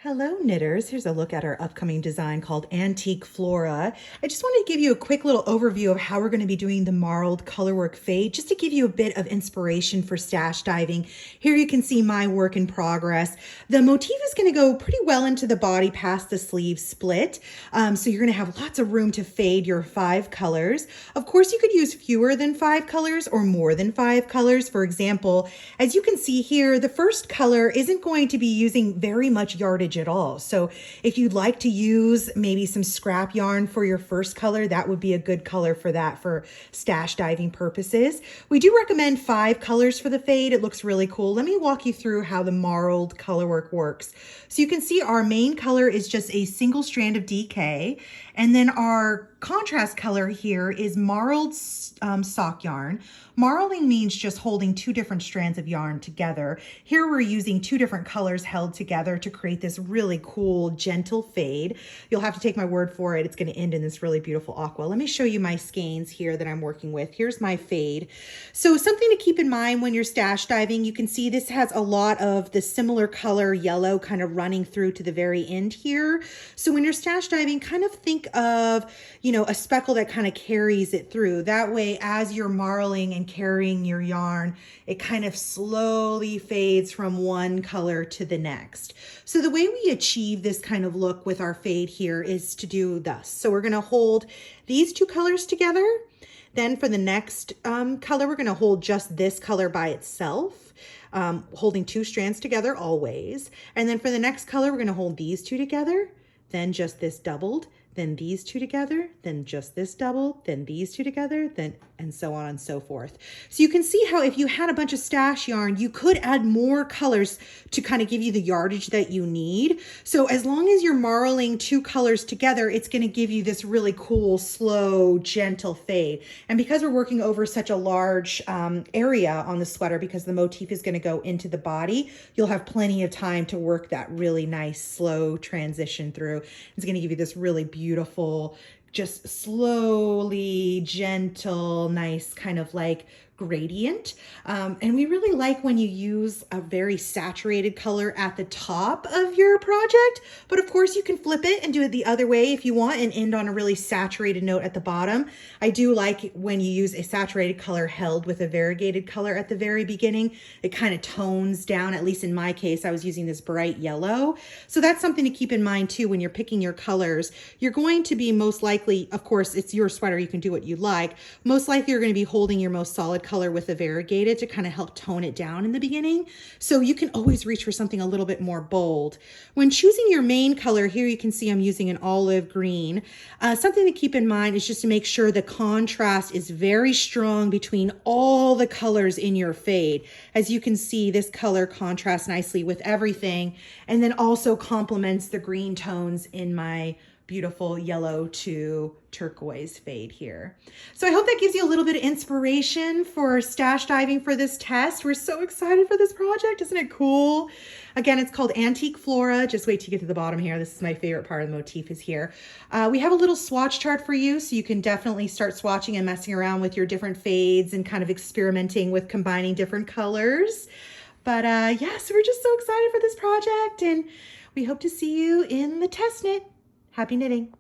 Hello knitters, here's a look at our upcoming design called Antique Flora. I just wanted to give you a quick little overview of how we're going to be doing the marled colorwork fade, just to give you a bit of inspiration for stash diving. Here you can see my work in progress. The motif is going to go pretty well into the body past the sleeve split, so you're going to have lots of room to fade your 5 colors. Of course, you could use fewer than 5 colors or more than 5 colors. For example, as you can see here, the first color isn't going to be using very much yardage at all. So if you'd like to use maybe some scrap yarn for your first color, that would be a good color for that for stash diving purposes. We do recommend 5 colors for the fade. It looks really cool. Let me walk you through how the marled colorwork works. So you can see our main color is just a single strand of DK, and then our contrast color here is marled sock yarn. Marling means just holding 2 different strands of yarn together. Here we're using 2 different colors held together to create this really cool, gentle fade. You'll have to take my word for it. It's going to end in this really beautiful aqua. Let me show you my skeins here that I'm working with. Here's my fade. So something to keep in mind when you're stash diving, you can see this has a lot of the similar color yellow kind of running through to the very end here. So when you're stash diving, kind of think of, a speckle that kind of carries it through. That way, as you're marling and carrying your yarn, it kind of slowly fades from one color to the next. So the way we achieve this kind of look with our fade here is to do thus. So we're going to hold these 2 colors together. Then for the next color, we're going to hold just this color by itself, holding 2 strands together always. And then for the next color, we're going to hold these 2 together, then just this doubled, then these 2 together, then just this double, then these 2 together, then and so on and so forth. So you can see how if you had a bunch of stash yarn, you could add more colors to kind of give you the yardage that you need. So as long as you're marling 2 colors together, it's going to give you this really cool, slow, gentle fade. And because we're working over such a large area on the sweater, because the motif is going to go into the body, you'll have plenty of time to work that really nice, slow transition through. It's going to give you this really beautiful, just slowly, gentle, nice kind of like gradient. And we really like when you use a very saturated color at the top of your project, but of course you can flip it and do it the other way if you want and end on a really saturated note at the bottom. I do like when you use a saturated color held with a variegated color at the very beginning. It kind of tones down, at least in my case, I was using this bright yellow. So that's something to keep in mind too when you're picking your colors. You're going to be most likely, of course, it's your sweater, you can do what you like. Most likely you're going to be holding your most solid color with a variegated to kind of help tone it down in the beginning. So you can always reach for something a little bit more bold. When choosing your main color, here you can see I'm using an olive green. Something to keep in mind is just to make sure the contrast is very strong between all the colors in your fade. As you can see, this color contrasts nicely with everything and then also complements the green tones in my beautiful yellow to turquoise fade here. So I hope that gives you a little bit of inspiration for stash diving for this test. We're so excited for this project. Isn't it cool? Again, it's called Antique Flora. Just wait till you get to the bottom here. This is my favorite part of the motif is here. We have a little swatch chart for you, so you can definitely start swatching and messing around with your different fades and kind of experimenting with combining different colors. But yeah, so we're just so excited for this project, and we hope to see you in the test knit. Happy knitting.